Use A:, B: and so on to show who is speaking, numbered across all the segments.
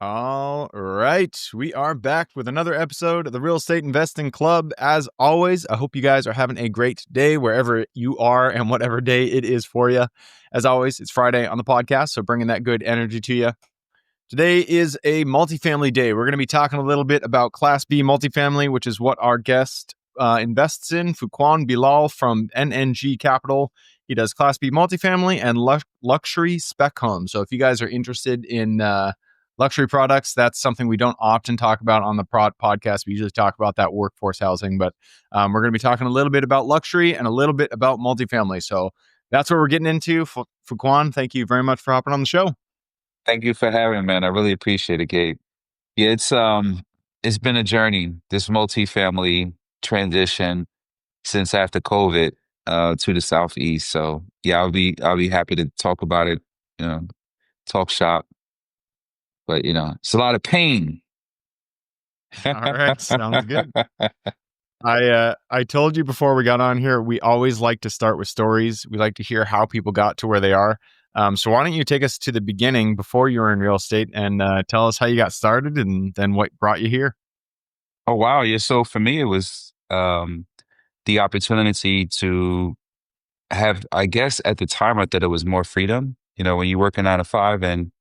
A: All right. We are back with another episode of the Real Estate Investing Club. As always, I hope you guys are having a great day wherever you are and whatever day it is for you. As always, it's Friday on the podcast, so bringing that good energy to you. Today is a multifamily day. We're going to be talking a little bit about Class B multifamily, which is what our guest invests in, Fuquan Bilal from NNG Capital. He does Class B multifamily and luxury spec homes. So if you guys are interested in luxury products, that's something we don't often talk about on the podcast. We usually talk about that workforce housing, but we're going to be talking a little bit about luxury and a little bit about multifamily. So that's what we're getting into. Fuquan, thank you very much for hopping on the show.
B: Thank you for having me, man. I really appreciate it, Gabe. Yeah, it's been a journey, this multifamily transition since after COVID to the Southeast. So yeah, I'll be happy to talk about it, you know, talk shop. But it's a lot of pain.
A: All right, sounds good. I told you before we got on here, we always like to start with stories. We like to hear how people got to where they are. So why don't you take us to the beginning before you were in real estate and tell us how you got started and then what brought you here?
B: Oh wow, yeah. So for me, it was the opportunity to have, I guess at the time I thought it was more freedom. When you work a 9 to 5 and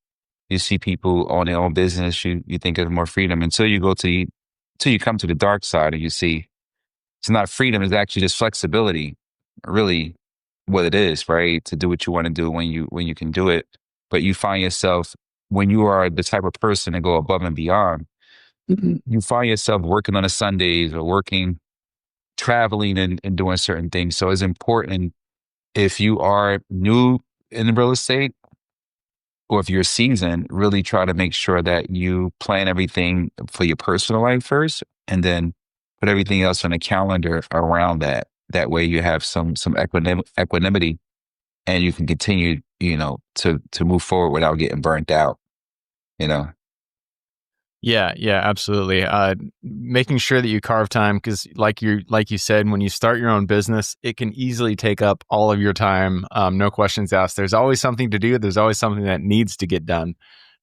B: you see people on their own business, you think of more freedom until you come to the dark side and you see it's not freedom, it's actually just flexibility, really what it is, right? To do what you want to do when you can do it. But you find yourself, when you are the type of person to go above and beyond, you find yourself working on the Sundays or working, traveling and doing certain things. So it's important, if you are new in real estate or if you're seasoned, really try to make sure that you plan everything for your personal life first and then put everything else on a calendar around that. That way you have some equanimity and you can continue, to move forward without getting burnt out, you know.
A: Yeah, absolutely. Making sure that you carve time because, like you said, when you start your own business, it can easily take up all of your time. No questions asked. There's always something to do. There's always something that needs to get done,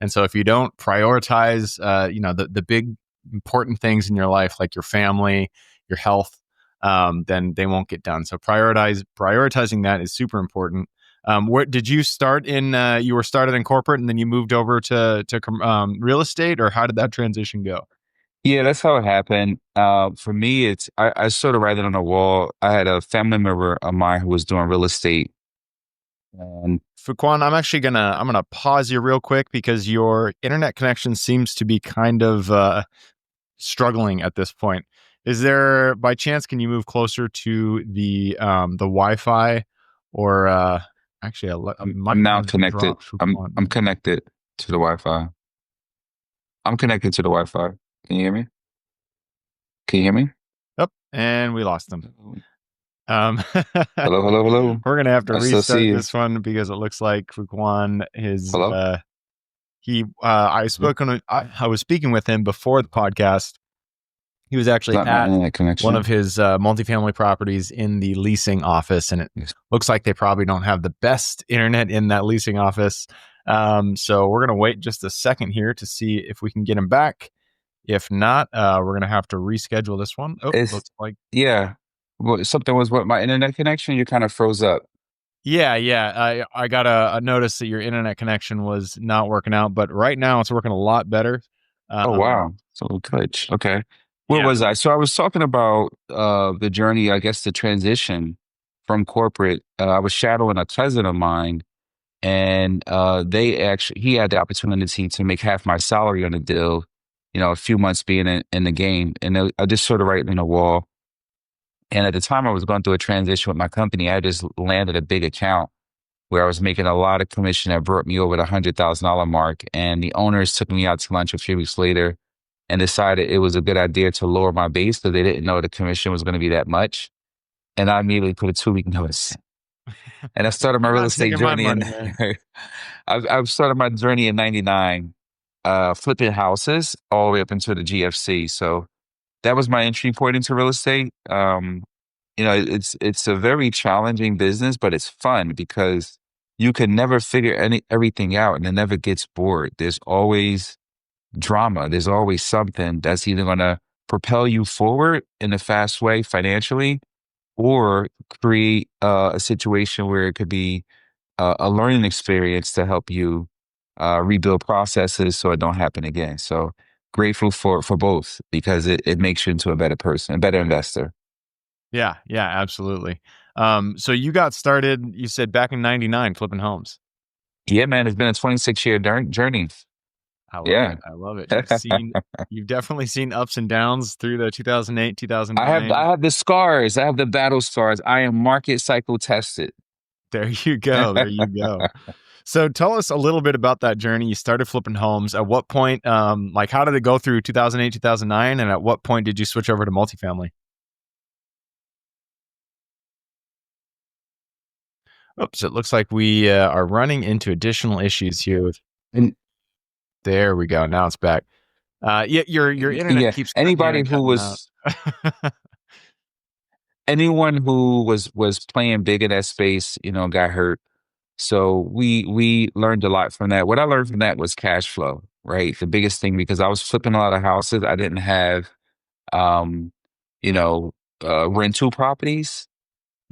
A: and so if you don't prioritize, the big important things in your life, like your family, your health, then they won't get done. So prioritizing that is super important. Where did you start in? You were started in corporate, and then you moved over to real estate, or how did that transition go?
B: Yeah, that's how it happened. For me, I sort of write it on the wall. I had a family member of mine who was doing real estate, and
A: Fuquan, I'm gonna pause you real quick because your internet connection seems to be kind of struggling at this point. Is there, by chance, can you move closer to the Wi-Fi, or actually, I
B: I'm
A: might
B: now
A: have to
B: connected.
A: drop
B: I'm
A: Fuquan.
B: connected to the Wi-Fi. I'm connected to the Wi-Fi. Can you hear me? Can you hear me?
A: Yep, and we lost them. Um,
B: Hello, hello, hello.
A: we're gonna have to
B: I still see
A: restart
B: you.
A: this one because it looks like Fuquan is
B: Hello?
A: I was speaking with him before the podcast. He was
B: It's
A: actually
B: not my
A: at
B: internet
A: one of
B: connection.
A: his multifamily properties in the leasing office, and it
B: Yes.
A: looks like they probably don't have the best internet in that leasing office. So we're gonna wait just a second here to see if we can get him back. If not, we're gonna have to reschedule this one. Oh,
B: It's
A: looks like.
B: yeah. Well, something was what my internet connection. You kind of froze up.
A: Yeah. I got a notice that your internet connection was not working out, but right now it's working a lot better.
B: Oh
A: Um,
B: wow. So glitch. Okay. Where
A: yeah.
B: was I? So I was talking about the journey, I guess the transition from corporate. I was shadowing a cousin of mine and he had the opportunity to make half my salary on the deal, a few months being in the game. And I just sort of writing on the wall. And at the time I was going through a transition with my company, I just landed a big account where I was making a lot of commission that brought me over the $100,000 mark. And the owners took me out to lunch a few weeks later and decided it was a good idea to lower my base because they didn't know the commission was going to be that much. And I immediately put a 2 week notice. And I started my
A: You're
B: real
A: not
B: estate
A: taking my
B: journey in
A: money, man.
B: I've started my journey in 99, flipping houses all the way up into the GFC. So that was my entry point into real estate. It's a very challenging business, but it's fun because you can never figure everything out and it never gets bored. There's always drama. There's always something that's either going to propel you forward in a fast way financially, or create a situation where it could be a learning experience to help you rebuild processes so it don't happen again. So grateful for both, because it makes you into a better person, a better investor.
A: Yeah, yeah, absolutely. So you got started, you said back in 99 flipping homes.
B: Yeah, man, it's been a 26-year journey.
A: I love
B: Yeah.
A: it. I love it. You've definitely seen ups and downs through the 2008,
B: I
A: 2009.
B: have the scars. I have the battle scars. I am market cycle tested.
A: There you go. There you go. So tell us a little bit about that journey. You started flipping homes. At what point, like how did it go through 2008, 2009? And at what point did you switch over to multifamily? Oops, it looks like we are running into additional issues here with,
B: And
A: there we go. Now it's back. Yeah, your internet
B: yeah,
A: keeps cutting in
B: anybody
A: and
B: who
A: cutting out.
B: was anyone who was playing big in that space, got hurt. So we learned a lot from that. What I learned from that was cash flow, right? The biggest thing, because I was flipping a lot of houses. I didn't have um, you know, rental properties.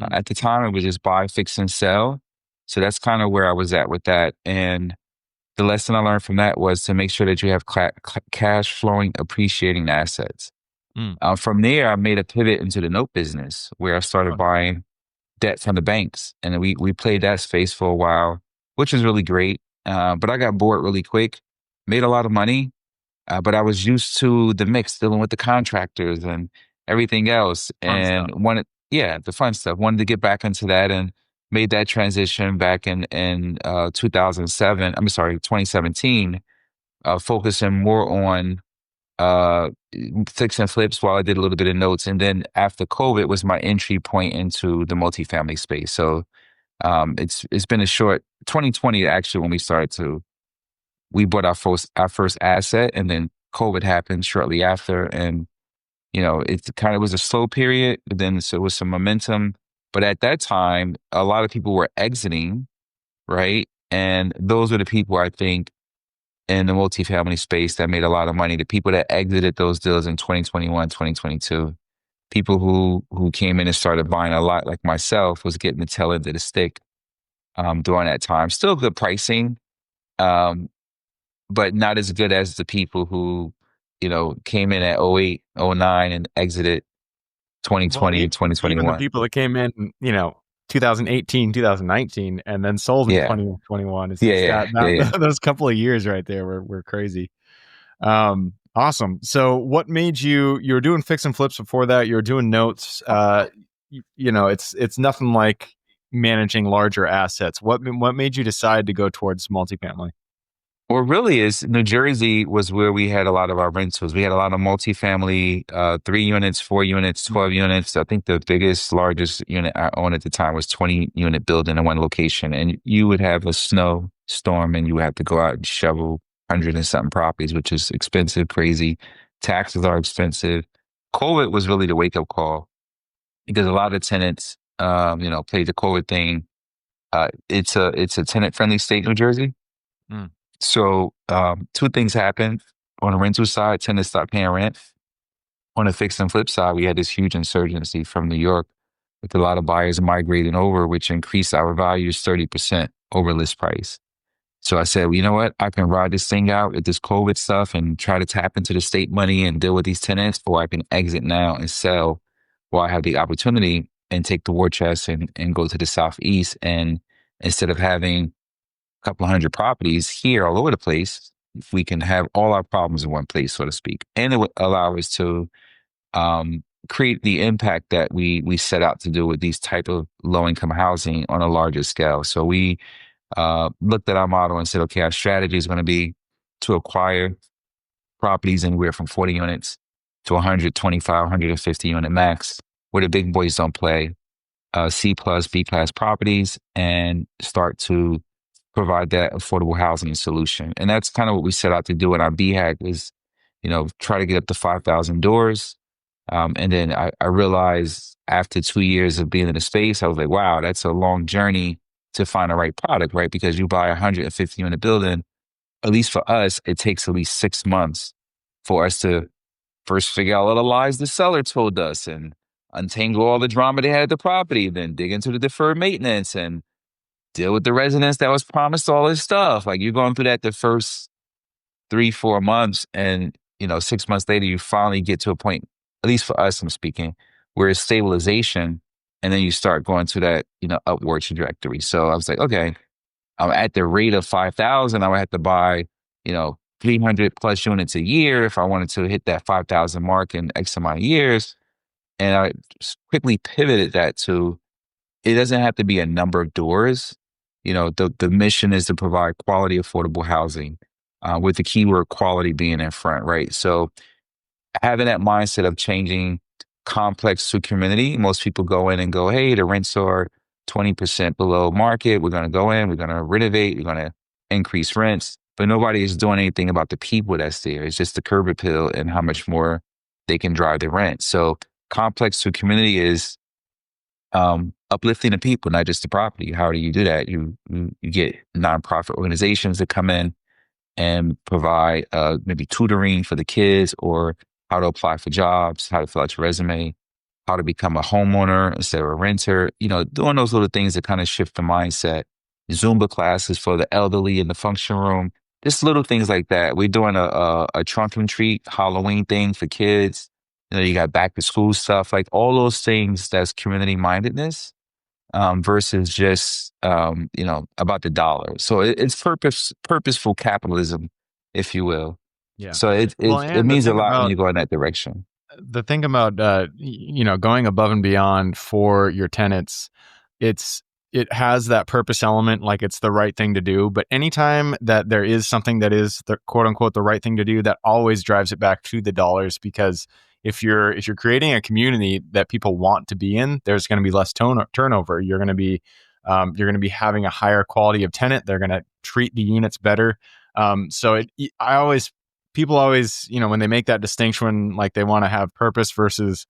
A: Mm,
B: At the time, it was just buy, fix, and sell. So that's kind of where I was at with that. And the lesson I learned from that was to make sure that you have cash flowing, appreciating assets.
A: mm.
B: From there, I made a pivot into the note business, where I started
A: Oh, nice.
B: buying debt from the banks, and we played that space for a while, which was really great. But I got bored really quick. Made a lot of money, but I was used to the mix, dealing with the contractors and everything else,
A: Fun
B: and
A: stuff.
B: yeah, the fun stuff. Wanted to get back into that, and made that transition back in 2007. I'm sorry, 2017, focusing more on uh fix and flips while I did a little bit of notes. And then after COVID was my entry point into the multifamily space. So it's been a short 2020 actually, when we bought our first asset, and then COVID happened shortly after. And it kind of was a slow period, but then so it was some momentum. But at that time, a lot of people were exiting, right? And those were the people, I think, in the multifamily space that made a lot of money. The people that exited those deals in 2021, 2022, people who came in and started buying a lot, like myself, was getting the tail end of the stick during that time. Still good pricing, um, but not as good as the people who, came in at '08, '09 and exited
A: Well,
B: 2020 and
A: even the
B: 2021.
A: people that came in, 2018, 2019, and then sold in
B: Yeah.
A: 2021.
B: Yeah.
A: It's
B: Yeah. Yeah. Yeah.
A: those couple of years right there were crazy. Awesome. So what made you were doing fix and flips before that, you were doing notes, it's nothing like managing larger assets. What made you decide to go towards multifamily?
B: Well, really is New Jersey was where we had a lot of our rentals. We had a lot of multifamily, 3 units, 4 units,
A: Mm,
B: 12 units. I think the biggest, largest unit I owned at the time was 20-unit building in one location. And you would have a snow storm, and you would have to go out and shovel 100 and something properties, which is expensive, crazy. Taxes are expensive. COVID was really the wake up call, because a lot of tenants, played the COVID thing. It's a tenant friendly state, New Jersey.
A: mm.
B: So two things happened. On the rental side, tenants stopped paying rent. On the fix and flip side, we had this huge insurgency from New York, with a lot of buyers migrating over, which increased our values 30% over list price. So I said, well, you know what? I can ride this thing out with this COVID stuff and try to tap into the state money and deal with these tenants, or I can exit now and sell while I have the opportunity, and take the war chest and go to the Southeast. And instead of having couple hundred properties here all over the place, if we can have all our problems in one place, so to speak. And it would allow us to create the impact that we set out to do with these type of low income housing on a larger scale. So we looked at our model and said, okay, our strategy is going to be to acquire properties anywhere from 40 units to 125, 150 unit max, where the big boys don't play, C plus, B class properties, and start to provide that affordable housing solution. And that's kind of what we set out to do in our BHAG, was, try to get up to 5,000 doors. And then I realized after 2 years of being in the space, I was like, wow, that's a long journey to find the right product, right? Because you buy a 150 unit building, at least for us, it takes at least 6 months for us to first figure out all the lies the seller told us and untangle all the drama they had at the property, then dig into the deferred maintenance and deal with the residents that was promised all this stuff. Like you're going through that the first 3, 4 months, and 6 months later, you finally get to a point, at least for us, I'm speaking, where it's stabilization, and then you start going to that upward trajectory. So I was like, okay, I'm at the rate of 5,000. I would have to buy 300 plus units a year if I wanted to hit that 5,000 mark in X amount of years. And I quickly pivoted that to it doesn't have to be a number of doors. The mission is to provide quality, affordable housing, with the keyword quality being in front, right? So having that mindset of changing complex to community, most people go in and go, hey, the rents are 20% below market. We're going to go in, we're going to renovate, we're going to increase rents. But nobody is doing anything about the people that's there. It's just the curb appeal and how much more they can drive the rent. So complex to community is uplifting the people, not just the property. How do you do that? You get nonprofit organizations that come in and provide maybe tutoring for the kids or how to apply for jobs, how to fill out your resume, how to become a homeowner instead of a renter, doing those little things that kind of shift the mindset. Zumba classes for the elderly in the function room, just little things like that. We're doing a trunk and treat Halloween thing for kids. You got back to school stuff, like all those things that's community mindedness versus just about the dollar. So it's purposeful capitalism, if you will.
A: Yeah.
B: So it
A: Well,
B: it it
A: and
B: means a lot when you go in that direction.
A: the thing about going above and beyond for your tenants, it has that purpose element, like it's the right thing to do. But anytime that there is something that is the quote unquote the right thing to do, that always drives it back to the dollars. Because if you're creating a community that people want to be in, there's going to be less turnover. You're going to be having a higher quality of tenant. They're going to treat the units better. So people always, when they make that distinction, like they want to have purpose versus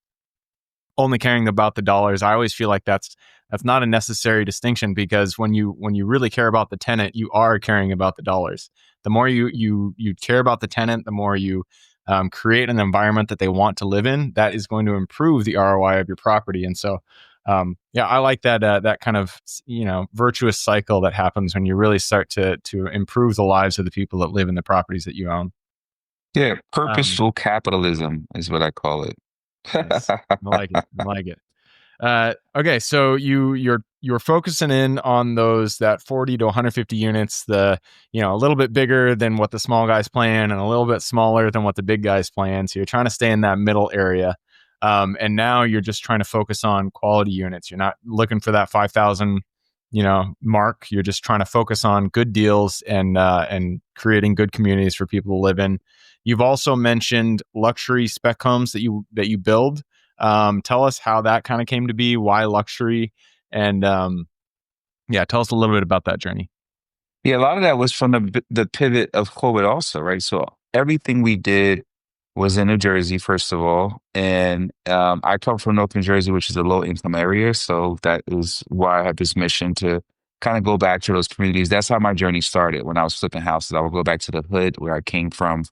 A: only caring about the dollars, I always feel like that's not a necessary distinction, because when you really care about the tenant, you are caring about the dollars. The more you care about the tenant, the more you create an environment that they want to live in, that is going to improve the ROI of your property. And so, yeah, I like that kind of virtuous cycle that happens when you really start to improve the lives of the people that live in the properties that you own.
B: Yeah,
A: Um,
B: purposeful capitalism is what I call it.
A: nice, I like it. I like it. Okay, so you're focusing in on those that 40 to 150 units, the a little bit bigger than what the small guys plan and a little bit smaller than what the big guys plan. So you're trying to stay in that middle area. And now you're just trying to focus on quality units. You're not looking for that 5,000 mark. You're just trying to focus on good deals and creating good communities for people to live in. You've also mentioned luxury spec homes that you build. Tell us how that kind of came to be, why luxury, and yeah, tell us a little bit about that journey.
B: Yeah, a lot of that was from the pivot of COVID also, right? So everything we did was in New Jersey, first of all. And I come from North New Jersey, which is a low income area. So that is why I had this mission to kind of go back to those communities. That's how my journey started when I was flipping houses. I would go back to the hood where I came from,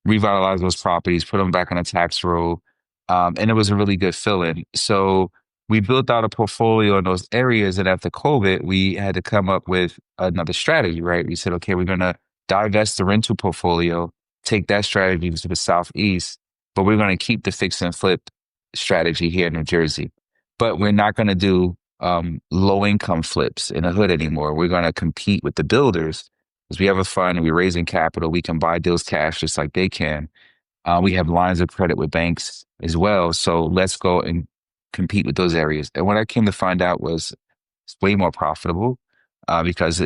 B: revitalize those properties, put them back on a tax roll. And it was a really good feeling. So we built out a portfolio in those areas. And after COVID, we had to come up with another strategy, right? We said, okay, we're going to divest the rental portfolio, take that strategy to the Southeast, but we're going to keep the fix and flip strategy here in New Jersey. But we're not going to do low income flips in the hood anymore. We're going to compete with the builders because we have a fund and we're raising capital. We can buy deals cash just like they can. We have lines of credit with banks as well. So let's go and compete with those areas. And what I came to find out was it's way more profitable because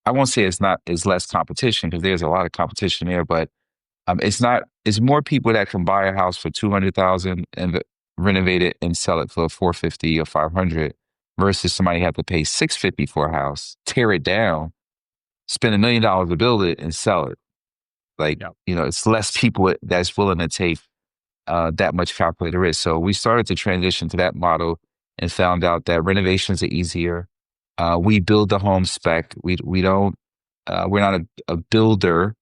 B: I won't say it's less competition because there's a lot of competition there, but it's more people that can buy a house for 200,000 and renovate it and sell it for 450 or 500 versus somebody have to pay 650 for a house, tear it down, spend $1 million to build it and sell it. Like,
A: Yeah.
B: it's less people that's willing to take that much calculated risk. So we started to transition to that model and found out that renovations are easier. We build the home spec. We don't, we're not a builder.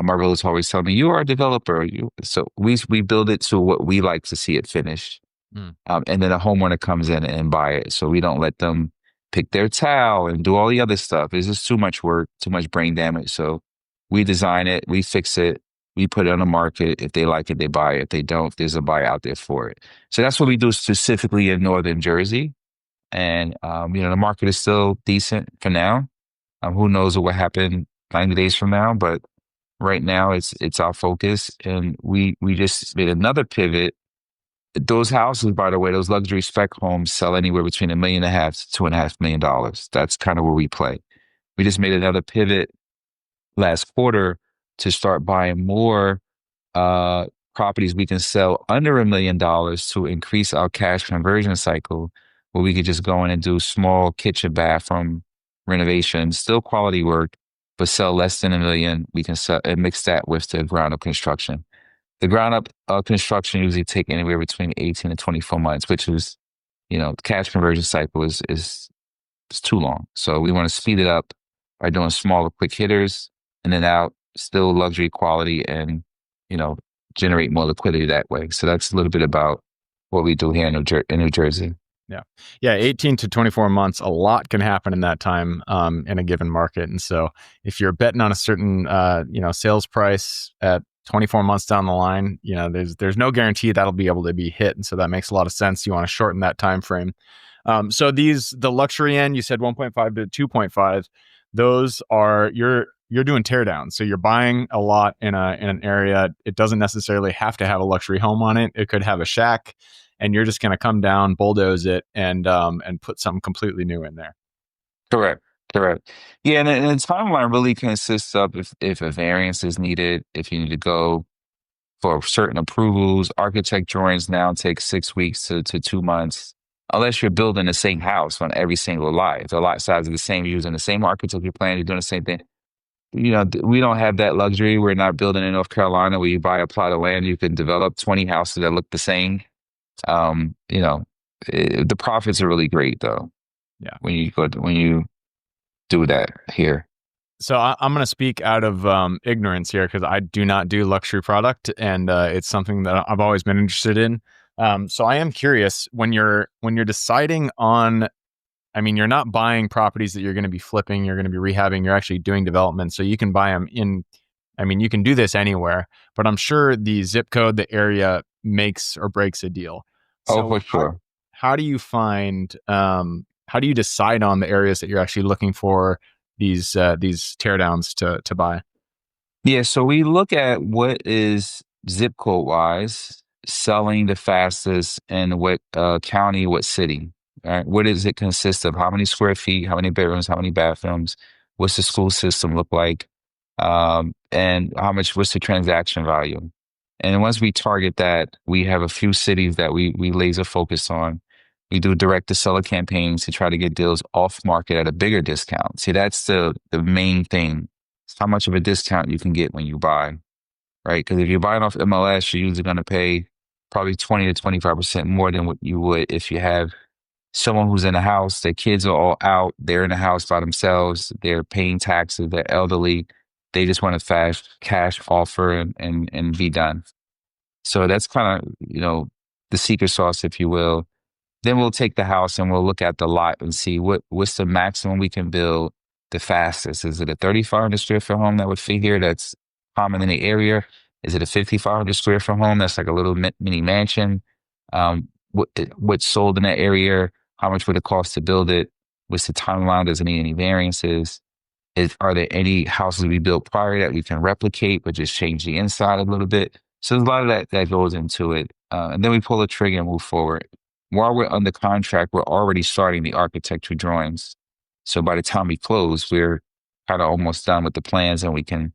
B: My realtor always tell me, "You are a developer." So we build it to what we like to see it finished,
A: Mm.
B: and then a homeowner comes in and buy it. So we don't let them pick their tile and do all the other stuff. It's just too much work, too much brain damage. So we design it, we fix it, we put it on the market. If they like it, they buy it. If they don't, there's a buy out there for it. So that's what we do specifically in Northern Jersey. And the market is still decent for now. Who knows what will happen 90 days from now? But right now, it's our focus, and we just made another pivot. Those houses, by the way, those luxury spec homes sell anywhere between $1.5 million to $2.5 million. That's kind of where we play. We just made another pivot last quarter to start buying more uh, properties we can sell under $1 million to increase our cash conversion cycle, where we could just go in and do small kitchen bathroom renovations, still quality work, but sell less than $1 million. We can sell and mix that with the ground up construction. The ground up construction usually take anywhere between 18 to 24 months, which is, cash conversion cycle is too long. So we want to speed it up by doing smaller, quick hitters, and then out still luxury quality and, you know, generate more liquidity that way. So that's a little bit about what we do here in New Jersey.
A: Yeah. Yeah. 18 to 24 months, a lot can happen in that time in a given market. And so if you're betting on a certain, sales price at 24 months down the line, there's no guarantee that'll be able to be hit. And so that makes a lot of sense. You want to shorten that time frame. So the luxury end, you said 1.5 to 2.5, those are, you're doing teardowns. So you're buying a lot in an area. It doesn't necessarily have to have a luxury home on it. It could have a shack, and you're just going to come down, bulldoze it, and put something completely new in there.
B: Correct. Correct. Yeah, and the timeline really consists of if a variance is needed, if you need to go for certain approvals. Architect drawings now take 6 weeks to 2 months, unless you're building the same house on every single lot. If the lot size is the same, you're using the same architecture plan, you're doing the same thing. We don't have that luxury. We're not building in North Carolina where you buy a plot of land, you can develop 20 houses that look the same. Um, you know, the profits are really great though
A: Yeah.
B: when you do that here.
A: So I'm going to speak out of ignorance here because I do not do luxury product, and it's something that I've always been interested in. So I am curious when you're deciding on. I mean, you're not buying properties that you're going to be flipping, you're going to be rehabbing, you're actually doing development. So you can buy them in, I mean, you can do this anywhere, but I'm sure the zip code, the area makes or breaks a deal.
B: Oh,
A: So
B: for sure.
A: how do you how do you decide on the areas that you're actually looking for these teardowns to buy?
B: Yeah, so we look at what is zip code wise selling the fastest in what county, what city. Right? What does it consist of? How many square feet? How many bedrooms? How many bathrooms? What's the school system look like? And what's the transaction value? And once we target that, we have a few cities that we laser focus on. We do direct to seller campaigns to try to get deals off market at a bigger discount. See, that's the main thing. It's how much of a discount you can get when you buy, right? Because if you're buying off MLS, you're usually going to pay probably 20 to 25% more than what you would if you have someone who's in the house, their kids are all out, they're in the house by themselves, they're paying taxes, they're elderly, they just want a fast cash offer and be done. So that's kind of, the secret sauce, if you will. Then we'll take the house and we'll look at the lot and see what's the maximum we can build the fastest. Is it a 3,500 square foot home that would fit here that's common in the area? Is it a 5,500 square foot home that's like a little mini mansion? What's sold in that area? How much would it cost to build it? What's the timeline? Does it need any variances? Are there any houses we built prior that we can replicate, but just change the inside a little bit? So there's a lot of that goes into it. And then we pull the trigger and move forward. While we're under contract, we're already starting the architecture drawings. So by the time we close, we're kind of almost done with the plans and we can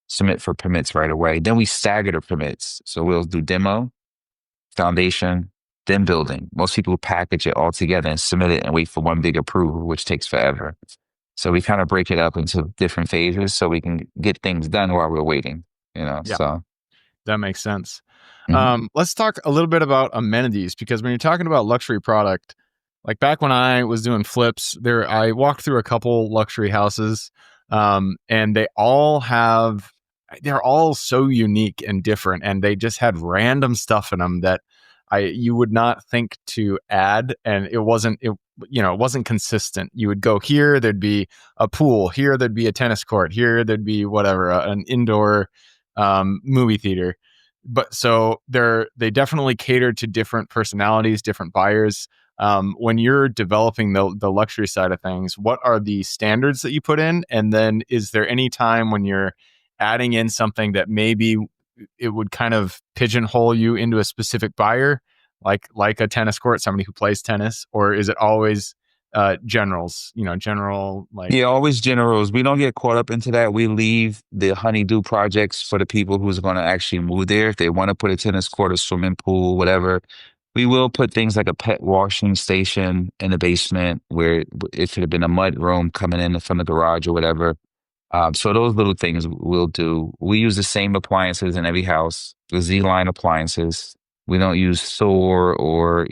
B: submit for permits right away. Then we stagger the permits. So we'll do demo, foundation, then building. Most people package it all together and submit it and wait for one big approval, which takes forever. So we kind of break it up into different phases so we can get things done while we're waiting,
A: Yeah,
B: so.
A: that makes sense.
B: Mhm.
A: Let's talk a little bit about amenities, because when you're talking about luxury product, like back when I was doing flips, I walked through a couple luxury houses, and they all have they're all so unique and different, and they just had random stuff in them that you would not think to add, and it wasn't consistent. You would go here, there'd be a pool, here there'd be a tennis court, here there'd be whatever, an indoor movie theater. But so they definitely cater to different personalities, different buyers. When you're developing the luxury side of things, what are the standards that you put in? And then is there any time when you're adding in something that maybe it would kind of pigeonhole you into a specific buyer, like a tennis court, somebody who plays tennis, or is it always generals? General like.
B: Yeah, always generals. We don't get caught up into that. We leave the honeydew projects for the people who's going to actually move there. If they want to put a tennis court, a swimming pool, whatever, we will put things like a pet washing station in the basement where it should have been a mud room coming in from the garage or whatever. So those little things we'll do. We use the same appliances in every house, the Z-line appliances. We don't use Thor or,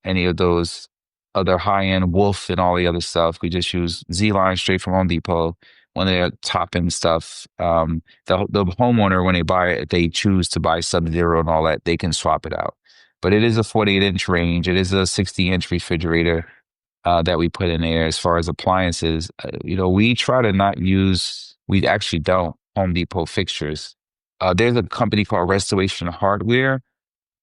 B: any of those other high-end Wolf and all the other stuff. We just use Z-line straight from Home Depot. When they're top-end stuff, the homeowner, when they buy it, they choose to buy Sub-Zero and all that, they can swap it out. But it is a 48-inch range. It is a 60-inch refrigerator that we put in there as far as appliances. We try to not use, we actually don't, Home Depot fixtures. There's a company called Restoration Hardware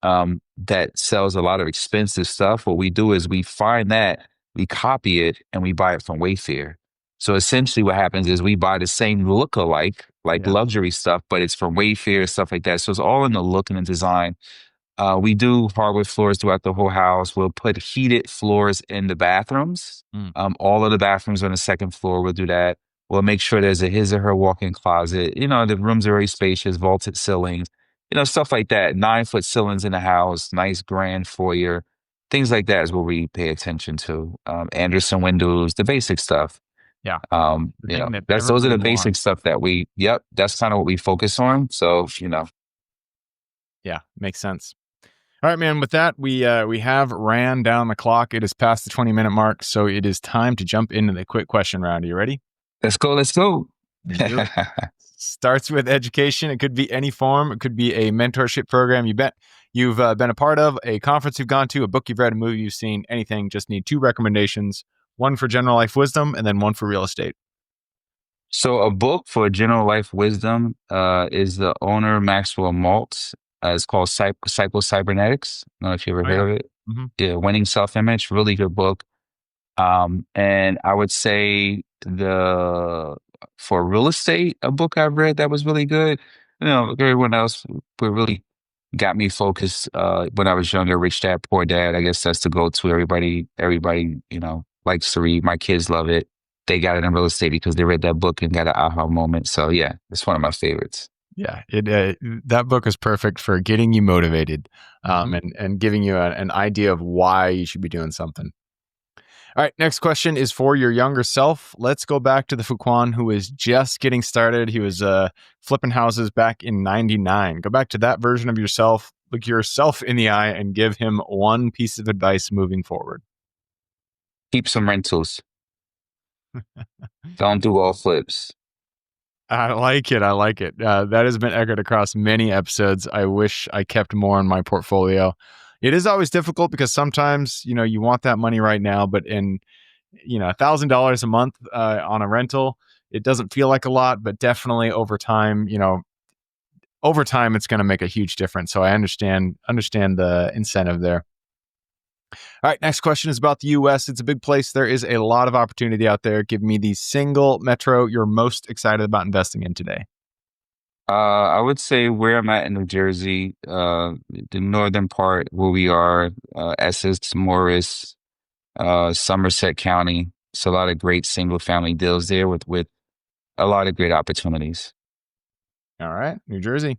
B: that sells a lot of expensive stuff. What we do is we find that, we copy it, and we buy it from Wayfair. So essentially what happens is we buy the same look-alike, like
A: Yeah.
B: luxury stuff, but it's from Wayfair, stuff like that. So it's all in the look and the design. We do hardwood floors throughout the whole house. We'll put heated floors in the bathrooms.
A: Mm.
B: All of the bathrooms on the second floor, we'll do that. We'll make sure there's a his or her walk-in closet. The rooms are very spacious, vaulted ceilings, stuff like that. 9-foot ceilings in the house, nice grand foyer. Things like that is what we pay attention to. Anderson windows, the basic stuff.
A: Yeah. The thing that
B: Those are
A: everybody
B: the basic
A: wants.
B: stuff that's kind of what we focus on. So,
A: Yeah, makes sense. All right, man. With that, we have ran down the clock. It is past the 20-minute mark, so it is time to jump into the quick question round. Are you ready?
B: let's go. Let's go.
A: Let's do it. Starts with education. It could be any form. It could be a mentorship program you've been a part of, a conference you've gone to, a book you've read, a movie you've seen, anything. Just need 2 recommendations, one for general life wisdom and then one for real estate.
B: So a book for general life wisdom is the owner Maxwell Maltz. It's called Psycho Cybernetics. I don't know if you ever
A: Oh,
B: heard
A: yeah.
B: of it.
A: Mm-hmm.
B: Yeah, Winning Self-Image, really good book. And I would say for real estate, a book I've read that was really good. Everyone else what really got me focused when I was younger. Rich Dad, Poor Dad. I guess that's the go-to. Everybody, likes to read. My kids love it. They got it in real estate because they read that book and got an aha moment. So yeah, it's one of my favorites.
A: Yeah, that book is perfect for getting you motivated,
B: Mhm.
A: and giving you an idea of why you should be doing something. All right, next question is for your younger self. Let's go back to the Fuquan who was just getting started. He was flipping houses back in '99. Go back to that version of yourself, look yourself in the eye, and give him one piece of advice moving forward.
B: Keep some rentals. Don't do all flips.
A: I like it. I like it. That has been echoed across many episodes. I wish I kept more in my portfolio. It is always difficult because sometimes, you want that money right now, but in, $1,000 a month on a rental, it doesn't feel like a lot, but definitely over time, it's going to make a huge difference. So I understand the incentive there. All right, next question is about the US. It's a big place. There is a lot of opportunity out there. Give me the single metro you're most excited about investing in today.
B: I would say where I'm at in New Jersey, the northern part where we are, Essex, Morris, Somerset County. It's a lot of great single family deals there with a lot of great opportunities.
A: All right, New Jersey.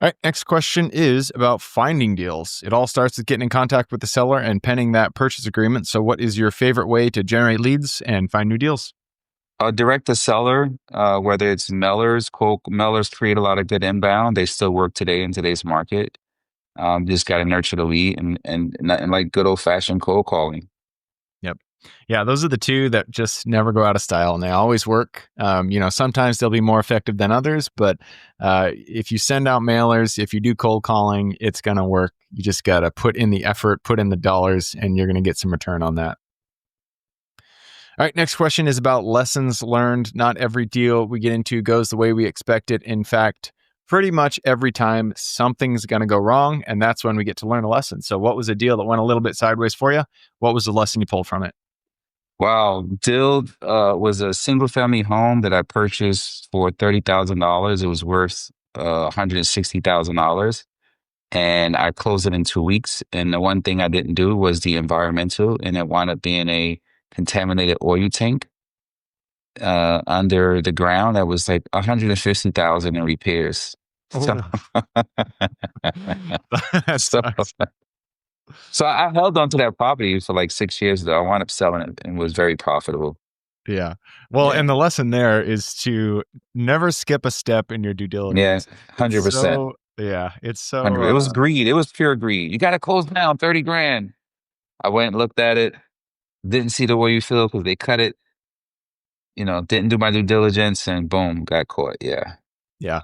A: All right, next question is about finding deals. It all starts with getting in contact with the seller and penning that purchase agreement. So, what is your favorite way to generate leads and find new deals?
B: Direct to seller, whether it's mailers, cold mailers create a lot of good inbound. They still work today in today's market. Just got to nurture the lead and like good old fashioned cold calling.
A: Yep. Yeah, those are the two that just never go out of style, and they always work. Sometimes they'll be more effective than others, but if you send out mailers, if you do cold calling, it's going to work. You just got to put in the effort, put in the dollars, and you're going to get some return on that. All right, next question is about lessons learned. Not every deal we get into goes the way we expect it. In fact, pretty much every time something's going to go wrong, and that's when we get to learn a lesson. So what was a deal that went a little bit sideways for you? What was the lesson you pulled from it?
B: Wow. Deal was a single family home that I purchased for $30,000. It was worth $160,000. And I closed it in 2 weeks. And the one thing I didn't do was the environmental, and it wound up being a contaminated oil tank under the ground that was like 150,000 in repairs. So,
A: Oh, that
B: so,
A: sucks.
B: so I held on to that property for like 6 years though. I wound up selling it and was very profitable.
A: Yeah. Well,
B: Yeah.
A: and the lesson there is to never skip a step in your due
B: Yeah.
A: diligence. It's
B: 100%.
A: so, yeah, it's so,
B: 100. It was greed. It was pure greed. You got to close down 30 grand. I went and looked at it. Didn't see the way you feel because they cut it. Didn't do my due diligence and boom, got caught. Yeah.
A: yeah.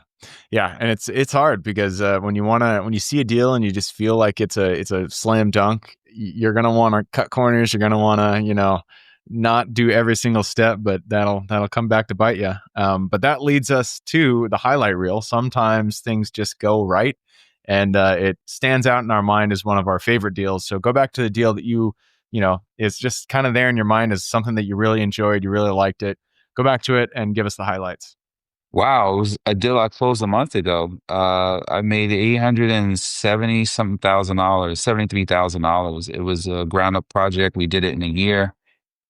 A: Yeah, and it's hard because when you see a deal and you just feel like it's a slam dunk, you're gonna want to cut corners. You're gonna want to not do every single step, but that'll come back to bite you. But that leads us to the highlight reel. Sometimes things just go right, and it stands out in our mind as one of our favorite deals. So go back to the deal that is just kind of there in your mind as something that you really enjoyed, you really liked it. Go back to it and give us the highlights.
B: Wow, it was a deal I closed a month ago. I made 870 something thousand dollars, $73,000. It was a ground up project. We did it in a year,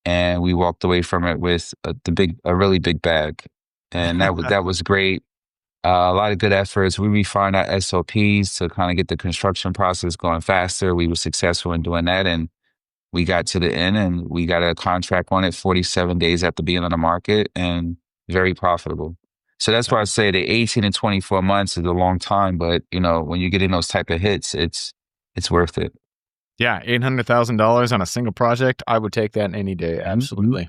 B: and we walked away from it with a really big bag, and that was great. A lot of good efforts. We refined our SOPs to kind of get the construction process going faster. We were successful in doing that, and we got to the end, and we got a contract on it 47 days after being on the market, and very profitable. So that's why I say the 18 and 24 months is a long time, but when you're getting those type of hits, it's worth it.
A: Yeah, $800,000 on a single project. I would take that any day.
B: Mhm.
A: Absolutely.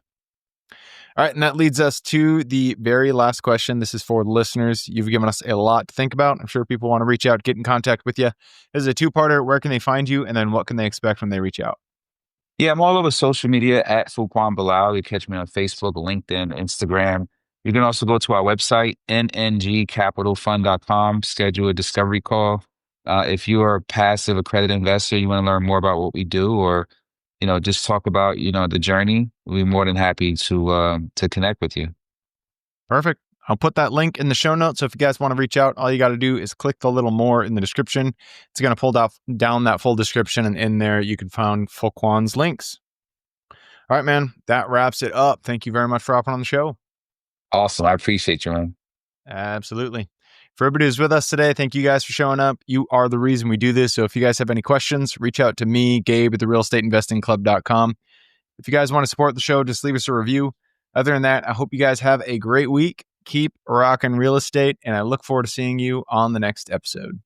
A: All right. And that leads us to the very last question. This is for the listeners. You've given us a lot to think about. I'm sure people want to reach out, get in contact with you. This is a two-parter. Where can they find you? And then what can they expect when they reach out?
B: Yeah, I'm all over social media at Fuquan Bilal. You catch me on Facebook, LinkedIn, Instagram. You can also go to our website, nngcapitalfund.com, schedule a discovery call. If you are a passive accredited investor, you want to learn more about what we do or, just talk about, the journey, we'd be more than happy to connect with you.
A: Perfect. I'll put that link in the show notes. So if you guys want to reach out, all you got to do is click the little more in the description. It's going to pull down that full description. And in there, you can find Fuquan's links. All right, man. That wraps it up. Thank you very much for hopping on the show.
B: Awesome. I appreciate you, man.
A: Absolutely. For everybody who's with us today, thank you guys for showing up. You are the reason we do this. So if you guys have any questions, reach out to me, Gabe at therealestateinvestingclub.com. If you guys want to support the show, just leave us a review. Other than that, I hope you guys have a great week. Keep rocking real estate, and I look forward to seeing you on the next episode.